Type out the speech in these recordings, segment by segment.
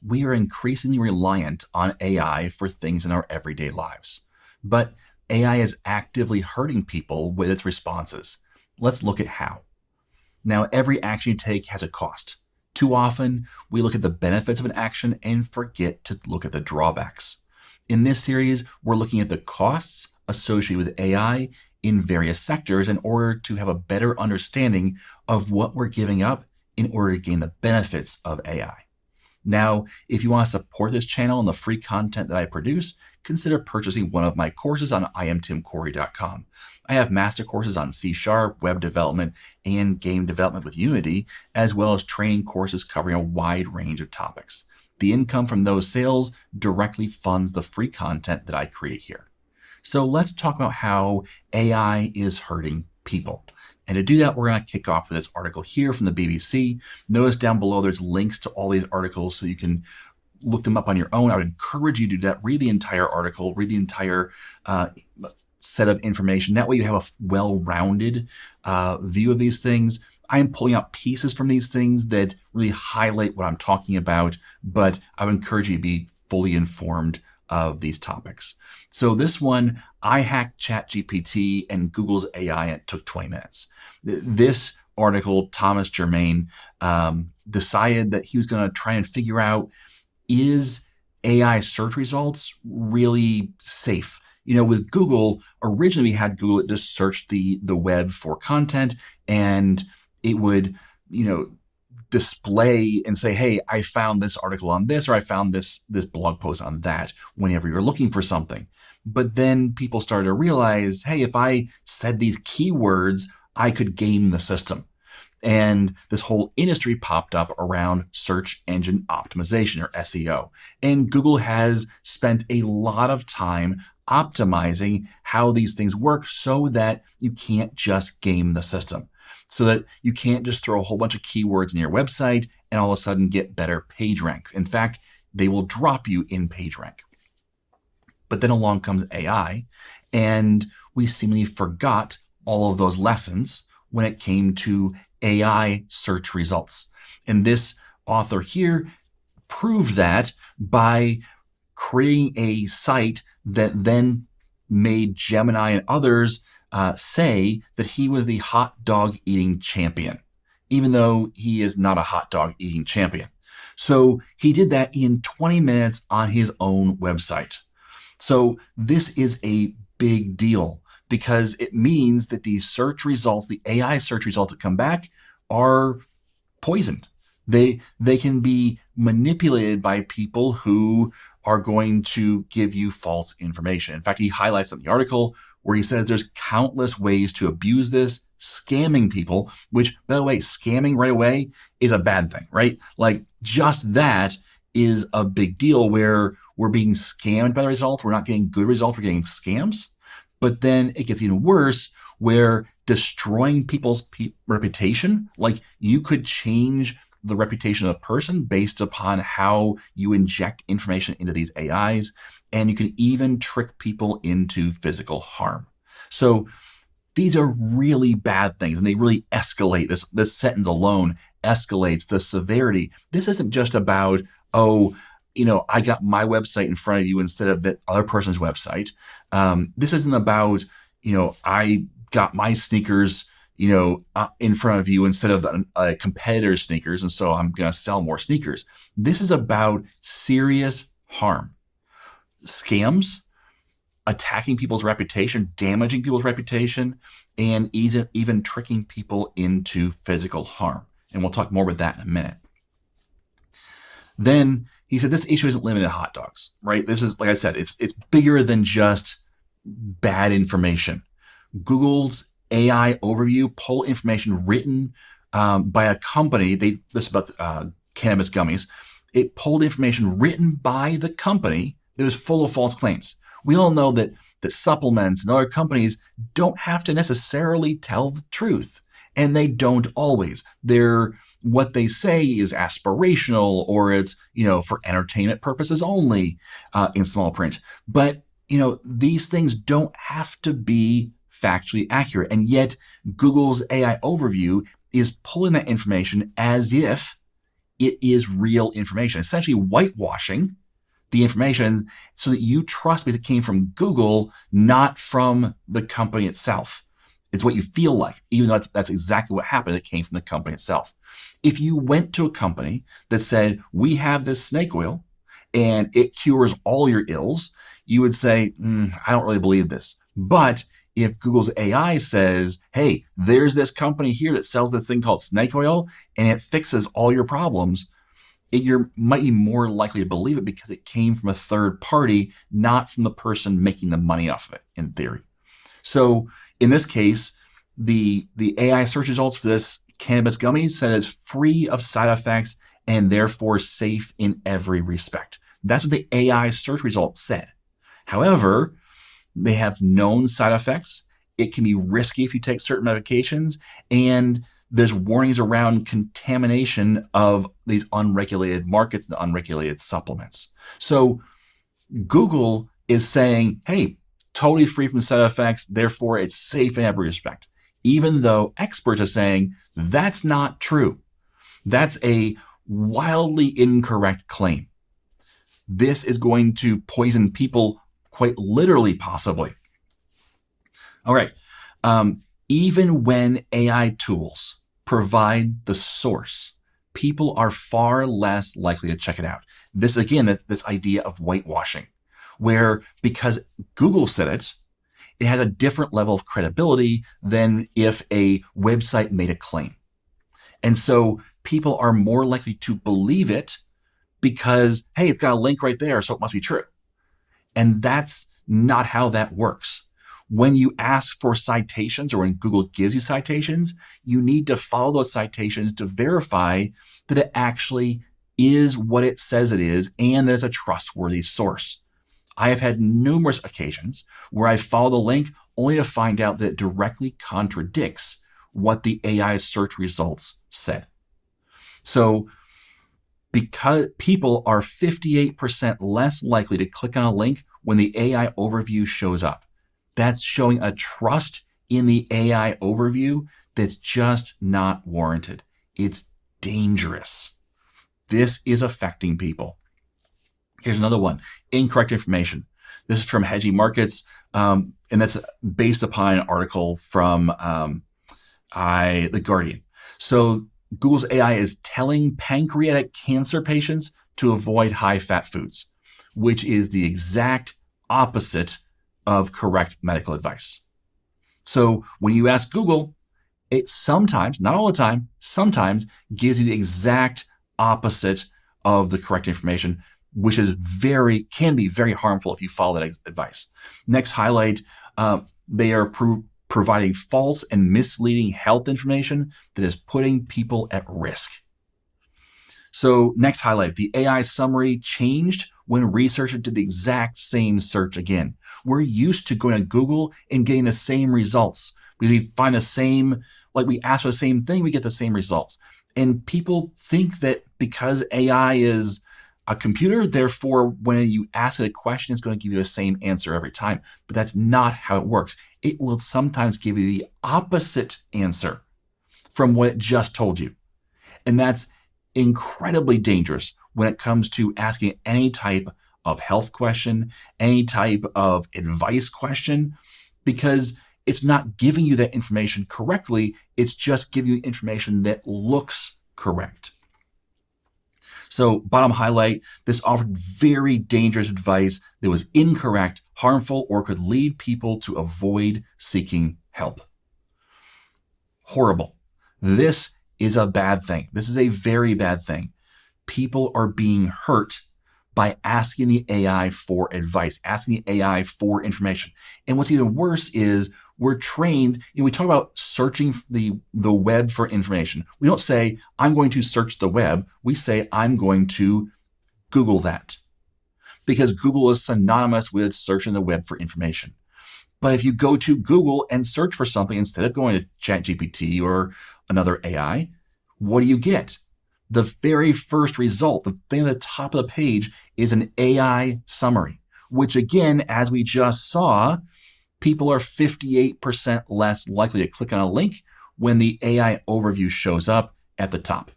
we are increasingly reliant on AI for things in our everyday lives. But AI is actively hurting people with its responses. Let's look at how. Now, every action you take has a cost. Too often, we look at the benefits of an action and forget to look at the drawbacks. In this series, we're looking at the costs associated with AI in various sectors in order to have a better understanding of what we're giving up in order to gain the benefits of AI. Now, if you want to support this channel and the free content that I produce, consider purchasing one of my courses on imtimcorey.com. I have master courses on C#, web development, and game development with Unity, as well as training courses covering a wide range of topics. The income from those sales directly funds the free content that I create here. So let's talk about how AI is hurting people. And to do that, we're going to kick off with this article here from the BBC. Notice down below there's links to all these articles so you can look them up on your own. I would encourage you to do that. Read the entire article, read the entire set of information. That way you have a well-rounded view of these things. I am pulling out pieces from these things that really highlight what I'm talking about, but I would encourage you to be fully informed of these topics. So this one, I hacked ChatGPT and Google's AI, and it took 20 minutes. This article, Thomas Germain decided that he was going to try and figure out, is AI search results really safe? You know, with Google, originally we had Google just search the web for content, and it would, display and say, hey, I found this article on this, or I found this blog post on that whenever you're looking for something. But then people started to realize, hey, if I said these keywords, I could game the system. And this whole industry popped up around search engine optimization, or SEO. And Google has spent a lot of time optimizing how these things work so that you can't just game the system. So that you can't just throw a whole bunch of keywords in your website and all of a sudden get better page ranks. In fact, they will drop you in page rank. But then along comes AI, and we seemingly forgot all of those lessons when it came to AI search results. And this author here proved that by creating a site that then made Gemini and others say that he was the hot dog eating champion, even though he is not a hot dog eating champion. So he did that in 20 minutes on his own website. So this is a big deal because it means that these search results, the AI search results that come back, are poisoned. They can be manipulated by people who are going to give you false information. In fact, he highlights in the article where he says there's countless ways to abuse this, scamming people, which, by the way, scamming right away is a bad thing, right? Like, just that is a big deal where we're being scammed by the results. We're not getting good results. We're getting scams. But then it gets even worse where destroying people's reputation, like you could change the reputation of a person based upon how you inject information into these AIs, and you can even trick people into physical harm. So these are really bad things, and they really escalate. This sentence alone escalates the severity. This isn't just about, I got my website in front of you instead of the other person's website. This isn't about, I got my sneakers in front of you instead of a competitor's sneakers, and so I'm going to sell more sneakers. This is about serious harm. Scams, attacking people's reputation, damaging people's reputation, and even tricking people into physical harm. And we'll talk more about that in a minute. Then he said this issue isn't limited to hot dogs, right? This is, like I said, it's bigger than just bad information. Google's AI overview pull information written by a company. This is about cannabis gummies. It pulled information written by the company that was full of false claims. We all know that supplements and other companies don't have to necessarily tell the truth, and they don't always. What they say is aspirational, or it's for entertainment purposes only in small print. But these things don't have to be factually accurate. And yet Google's AI overview is pulling that information as if it is real information, essentially whitewashing the information so that you trust because it came from Google, not from the company itself. It's what you feel like, even though that's exactly what happened. It came from the company itself. If you went to a company that said, we have this snake oil and it cures all your ills, you would say, I don't really believe this. But if Google's AI says, hey, there's this company here that sells this thing called snake oil and it fixes all your problems, you might be more likely to believe it because it came from a third party, not from the person making the money off of it, in theory. So in this case, the AI search results for this cannabis gummy said it's free of side effects and therefore safe in every respect. That's what the AI search results said. However, they have known side effects. It can be risky if you take certain medications, and there's warnings around contamination of these unregulated markets and unregulated supplements. So Google is saying, hey, totally free from side effects, therefore it's safe in every respect. Even though experts are saying that's not true. That's a wildly incorrect claim. This is going to poison people quite literally, possibly. All right. Even when AI tools provide the source, people are far less likely to check it out. This, again, this idea of whitewashing, where because Google said it, it has a different level of credibility than if a website made a claim. And so people are more likely to believe it because, hey, it's got a link right there, so it must be true. And that's not how that works. When you ask for citations or when Google gives you citations, you need to follow those citations to verify that it actually is what it says it is and that it's a trustworthy source. I have had numerous occasions where I follow the link only to find out that it directly contradicts what the AI search results said. So because people are 58% less likely to click on a link when the AI overview shows up. That's showing a trust in the AI overview that's just not warranted. It's dangerous. This is affecting people. Here's another one, incorrect information. This is from Hedgy Markets, and that's based upon an article from The Guardian. So Google's AI is telling pancreatic cancer patients to avoid high-fat foods, which is the exact opposite of correct medical advice. So when you ask Google, it sometimes, not all the time, sometimes gives you the exact opposite of the correct information, which is can be very harmful if you follow that advice. Next highlight, they are providing false and misleading health information that is putting people at risk. So next highlight, the AI summary changed when researchers did the exact same search again. We're used to going to Google and getting the same results. We find the same, like we ask for the same thing, we get the same results. And people think that because AI is a computer, therefore, when you ask it a question, it's going to give you the same answer every time. But that's not how it works. It will sometimes give you the opposite answer from what it just told you. And that's incredibly dangerous when it comes to asking any type of health question, any type of advice question, because it's not giving you that information correctly. It's just giving you information that looks correct. So bottom highlight, this offered very dangerous advice that was incorrect, harmful, or could lead people to avoid seeking help. Horrible. This is a bad thing. This is a very bad thing. People are being hurt by asking the AI for advice, asking the AI for information. And what's even worse is we're trained, we talk about searching the web for information. We don't say, I'm going to search the web. We say, I'm going to Google that. Because Google is synonymous with searching the web for information. But if you go to Google and search for something instead of going to ChatGPT or another AI, what do you get? The very first result, the thing at the top of the page, is an AI summary, which again, as we just saw, people are 58% less likely to click on a link when the AI overview shows up at the top.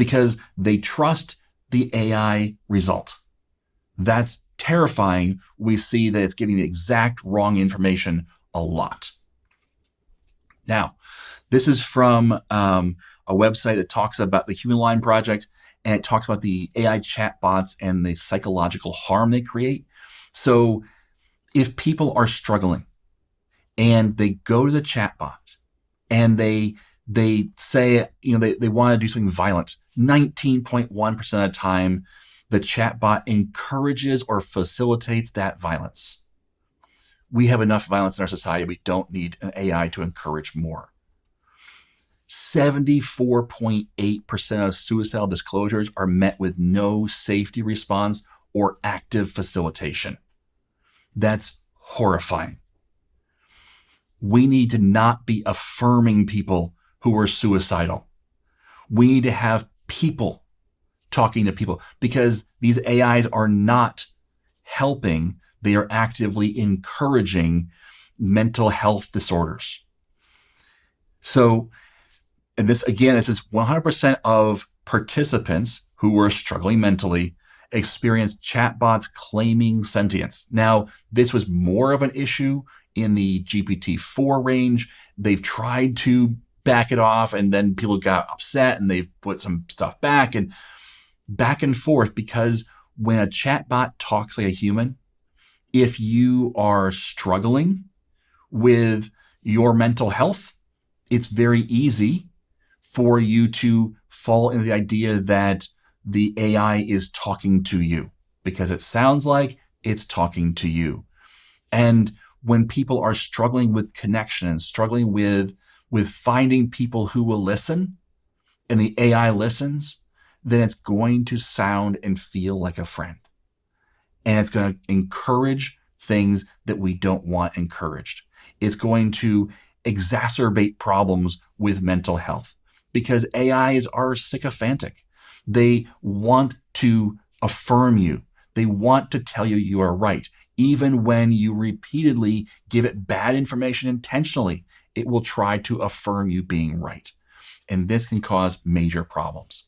because they trust the AI result. That's terrifying. We see that it's giving the exact wrong information a lot. Now, this is from a website that talks about the Human Line Project, and it talks about the AI chatbots and the psychological harm they create. So if people are struggling and they go to the chatbot and they say, they want to do something violent, 19.1% of the time, the chatbot encourages or facilitates that violence. We have enough violence in our society. We don't need an AI to encourage more. 74.8% of suicidal disclosures are met with no safety response or active facilitation. That's horrifying. We need to not be affirming people who are suicidal. We need to have people talking to people, because these AIs are not helping. They are actively encouraging mental health disorders. So, and this is 100% of participants who were struggling mentally experienced chatbots claiming sentience. Now, this was more of an issue in the GPT-4 range. They've tried to back it off, and then people got upset and they've put some stuff back and forth, because when a chatbot talks like a human, if you are struggling with your mental health, it's very easy for you to fall into the idea that the AI is talking to you, because it sounds like it's talking to you. And when people are struggling with connection and struggling with finding people who will listen, and the AI listens, then it's going to sound and feel like a friend. And it's going to encourage things that we don't want encouraged. It's going to exacerbate problems with mental health, because AIs are sycophantic. They want to affirm you. They want to tell you you are right. Even when you repeatedly give it bad information intentionally, it will try to affirm you being right. And this can cause major problems.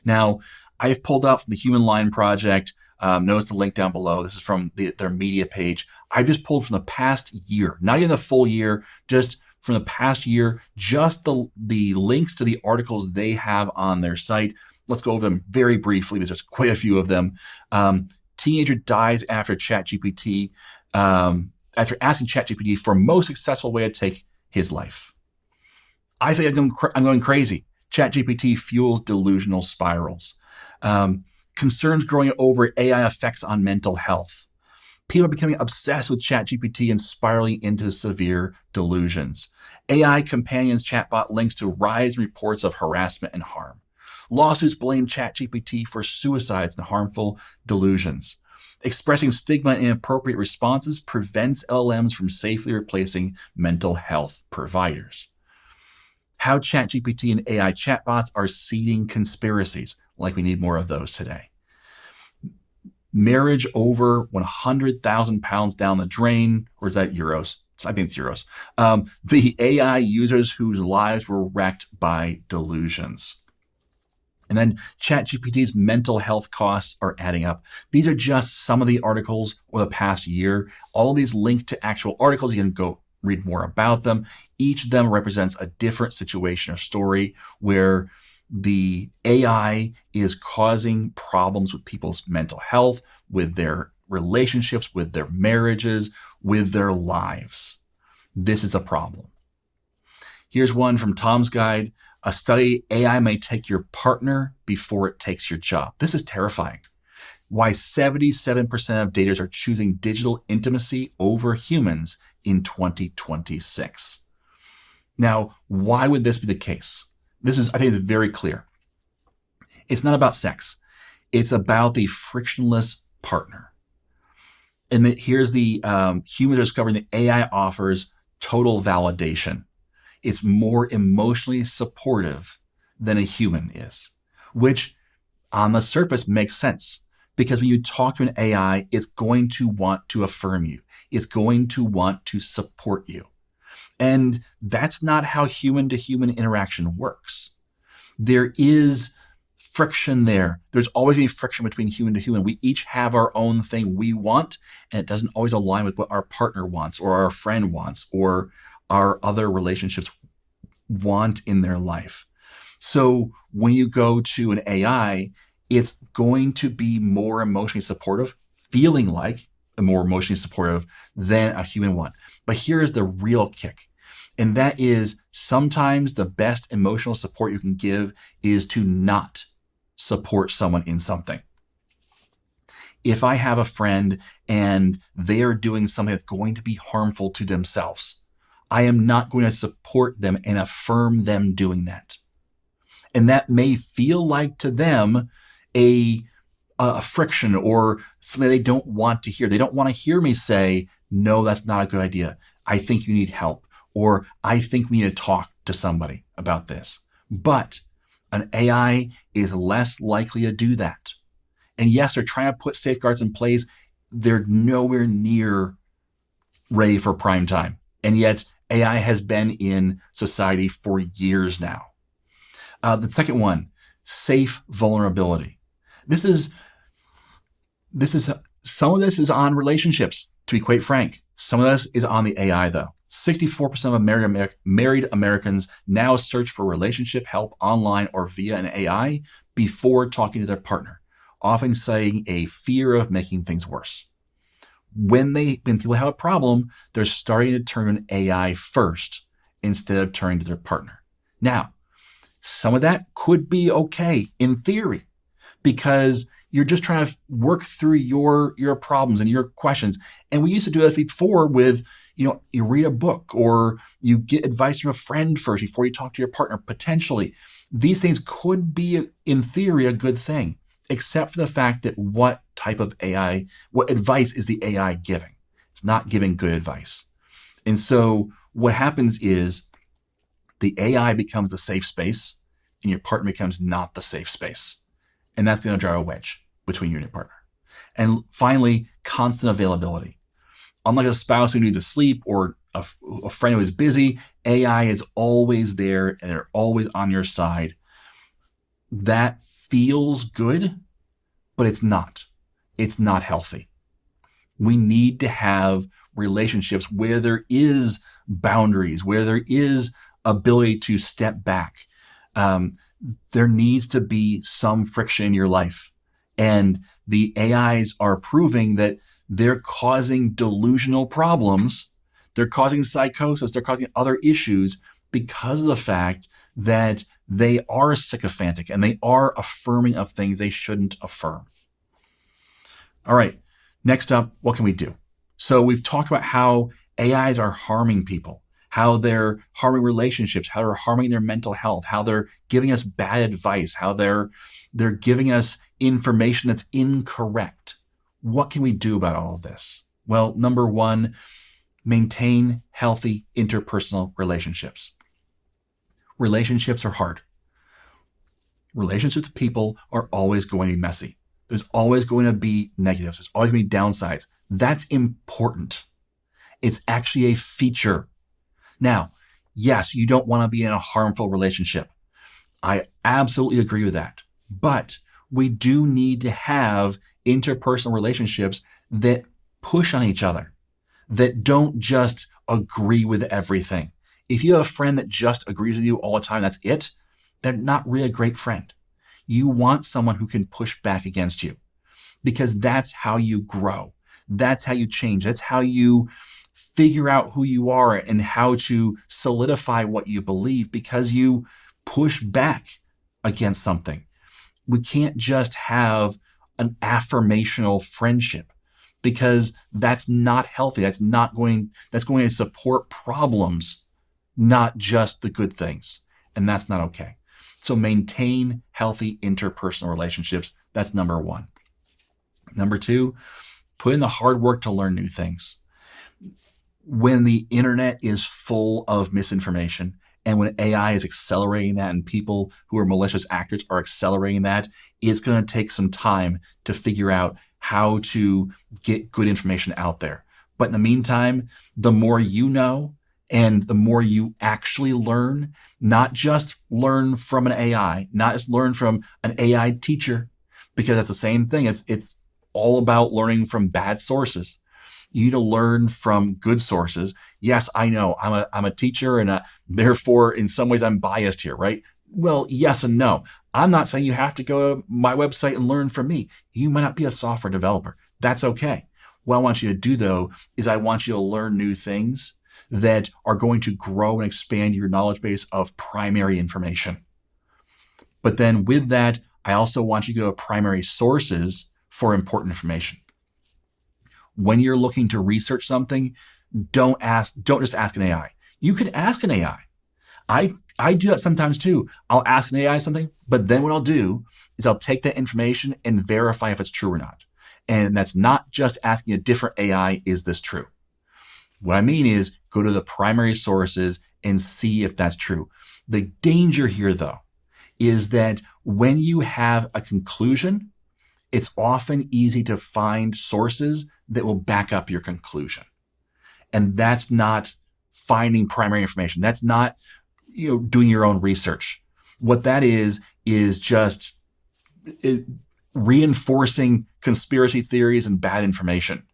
Now, I've pulled out from the Human Line Project. Notice the link down below. This is from their media page. I've just pulled from the past year, not even the full year, just from the past year, just the links to the articles they have on their site. Let's go over them very briefly, because there's quite a few of them. Teenager dies after ChatGPT, after asking ChatGPT for most successful way to take his life. I think I'm going crazy. ChatGPT fuels delusional spirals. Concerns growing over AI effects on mental health. People are becoming obsessed with ChatGPT and spiraling into severe delusions. AI companions chatbot links to rise in reports of harassment and harm. Lawsuits blame ChatGPT for suicides and harmful delusions. Expressing stigma and inappropriate responses prevents LLMs from safely replacing mental health providers. How ChatGPT and AI chatbots are seeding conspiracies, like we need more of those today. Marriage over 100,000 pounds down the drain, or is that euros? I think it's euros. The AI users whose lives were wrecked by delusions. And then ChatGPT's mental health costs are adding up. These are just some of the articles over the past year. All these link to actual articles. You can go read more about them. Each of them represents a different situation or story where the AI is causing problems with people's mental health, with their relationships, with their marriages, with their lives. This is a problem. Here's one from Tom's Guide. A study, AI may take your partner before it takes your job. This is terrifying. Why 77% of daters are choosing digital intimacy over humans in 2026. Now, why would this be the case? I think it's very clear. It's not about sex. It's about the frictionless partner. And here's the humans are discovering that AI offers total validation. It's more emotionally supportive than a human is, which on the surface makes sense, because when you talk to an AI, it's going to want to affirm you. It's going to want to support you. And that's not how human to human interaction works. There is friction there. There's always going to be friction between human to human. We each have our own thing we want, and it doesn't always align with what our partner wants or our friend wants or our other relationships want in their life. So when you go to an AI, it's going to be more emotionally supportive, feeling like more emotionally supportive than a human one. But here's the real kick. And that is sometimes the best emotional support you can give is to not support someone in something. If I have a friend and they are doing something that's going to be harmful to themselves, I am not going to support them and affirm them doing that. And that may feel like to them a friction or something they don't want to hear. They don't want to hear me say, no, that's not a good idea. I think you need help. Or I think we need to talk to somebody about this. But an AI is less likely to do that. And yes, they're trying to put safeguards in place. They're nowhere near ready for prime time. And yet AI has been in society for years now. The second one, safe vulnerability. This is some of this is on relationships, to be quite frank. Some of this is on the AI though. 64% of married Americans now search for relationship help online or via an AI before talking to their partner, often citing a fear of making things worse. When people have a problem, they're starting to turn to an AI first instead of turning to their partner. Now, some of that could be okay in theory because you're just trying to work through your problems and your questions. And we used to do this before with, you read a book or you get advice from a friend first before you talk to your partner, potentially. These things could be, in theory, a good thing, except for the fact that what advice is the AI giving? It's not giving good advice. And so what happens is the AI becomes a safe space and your partner becomes not the safe space. And that's going to drive a wedge between you and your partner. And finally, constant availability. Unlike a spouse who needs to sleep or a friend who is busy, AI is always there and they're always on your side. That feels good, but it's not. It's not healthy. We need to have relationships where there is boundaries, where there is ability to step back. There needs to be some friction in your life. And the AIs are proving that they're causing delusional problems. They're causing psychosis. They're causing other issues because of the fact that they are sycophantic and they are affirming of things they shouldn't affirm. All right, next up, what can we do? So we've talked about how AIs are harming people, how they're harming relationships, how they're harming their mental health, how they're giving us bad advice, how they're giving us information that's incorrect. What can we do about all of this? Well, number one, maintain healthy interpersonal relationships. Relationships are hard. Relationships with people are always going to be messy. There's always going to be negatives. There's always going to be downsides. That's important. It's actually a feature. Now, yes, you don't want to be in a harmful relationship. I absolutely agree with that. But we do need to have interpersonal relationships that push on each other, that don't just agree with everything. If you have a friend that just agrees with you all the time, that's it, they're not really a great friend. You want someone who can push back against you because that's how you grow. That's how you change. That's how you figure out who you are and how to solidify what you believe because you push back against something. We can't just have an affirmational friendship because that's not healthy. That's going to support problems, not just the good things. And that's not okay. So maintain healthy interpersonal relationships. That's number one. Number two, put in the hard work to learn new things. When the internet is full of misinformation and when AI is accelerating that and people who are malicious actors are accelerating that, it's going to take some time to figure out how to get good information out there. But in the meantime, the more you know And the more you actually learn, not just learn from an AI, not just learn from an AI teacher, because that's the same thing. It's all about learning from bad sources. You need to learn from good sources. Yes, I know I'm a teacher, and therefore in some ways I'm biased here, right? Well, yes and no. I'm not saying you have to go to my website and learn from me. You might not be a software developer. That's okay. What I want you to do though is I want you to learn new things that are going to grow and expand your knowledge base of primary information. But then with that, I also want you to go to primary sources for important information. When you're looking to research something, don't just ask an AI. You can ask an AI. I do that sometimes too. I'll ask an AI something, but then what I'll do is I'll take that information and verify if it's true or not. And that's not just asking a different AI, is this true? What I mean is go to the primary sources and see if that's true. The danger here, though, is that when you have a conclusion, it's often easy to find sources that will back up your conclusion. And that's not finding primary information. That's not, doing your own research. What that is just reinforcing conspiracy theories and bad information.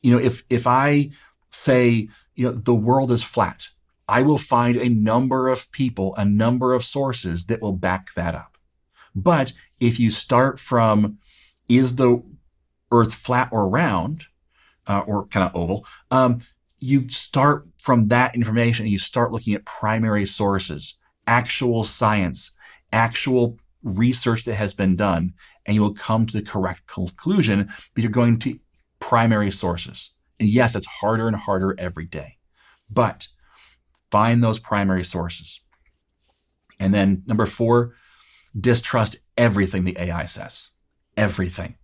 If I say, the world is flat, I will find a number of people, a number of sources that will back that up. But if you start from, is the earth flat or round, or kind of oval, you start from that information and you start looking at primary sources, actual science, actual research that has been done, and you will come to the correct conclusion, but you're going to primary sources. And yes, it's harder and harder every day, but find those primary sources. And then number 4, distrust everything the AI says. Everything.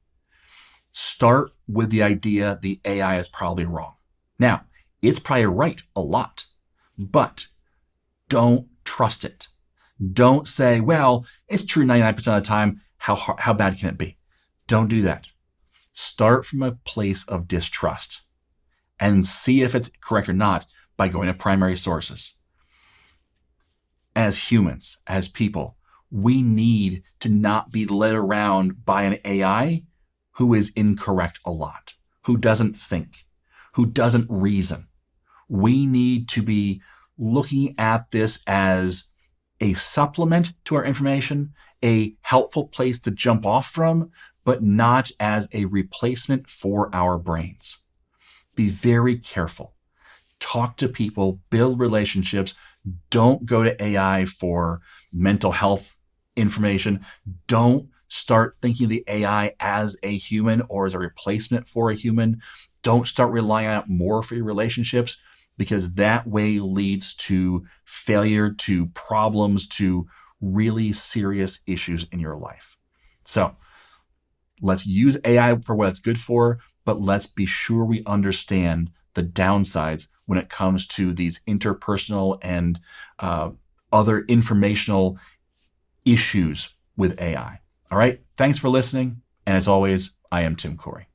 Start with the idea the AI is probably wrong. Now, it's probably right a lot, but don't trust it. Don't say, well, it's true 99% of the time. How bad can it be? Don't do that. Start from a place of distrust and see if it's correct or not by going to primary sources. As humans, as people, we need to not be led around by an AI who is incorrect a lot, who doesn't think, who doesn't reason. We need to be looking at this as a supplement to our information, a helpful place to jump off from, but not as a replacement for our brains. Be very careful. Talk to people, build relationships. Don't go to AI for mental health information. Don't start thinking of the AI as a human or as a replacement for a human. Don't start relying on it more for your relationships, because that way leads to failure, to problems, to really serious issues in your life. So let's use AI for what it's good for, but let's be sure we understand the downsides when it comes to these interpersonal and other informational issues with AI. All right. Thanks for listening. And as always, I am Tim Corey.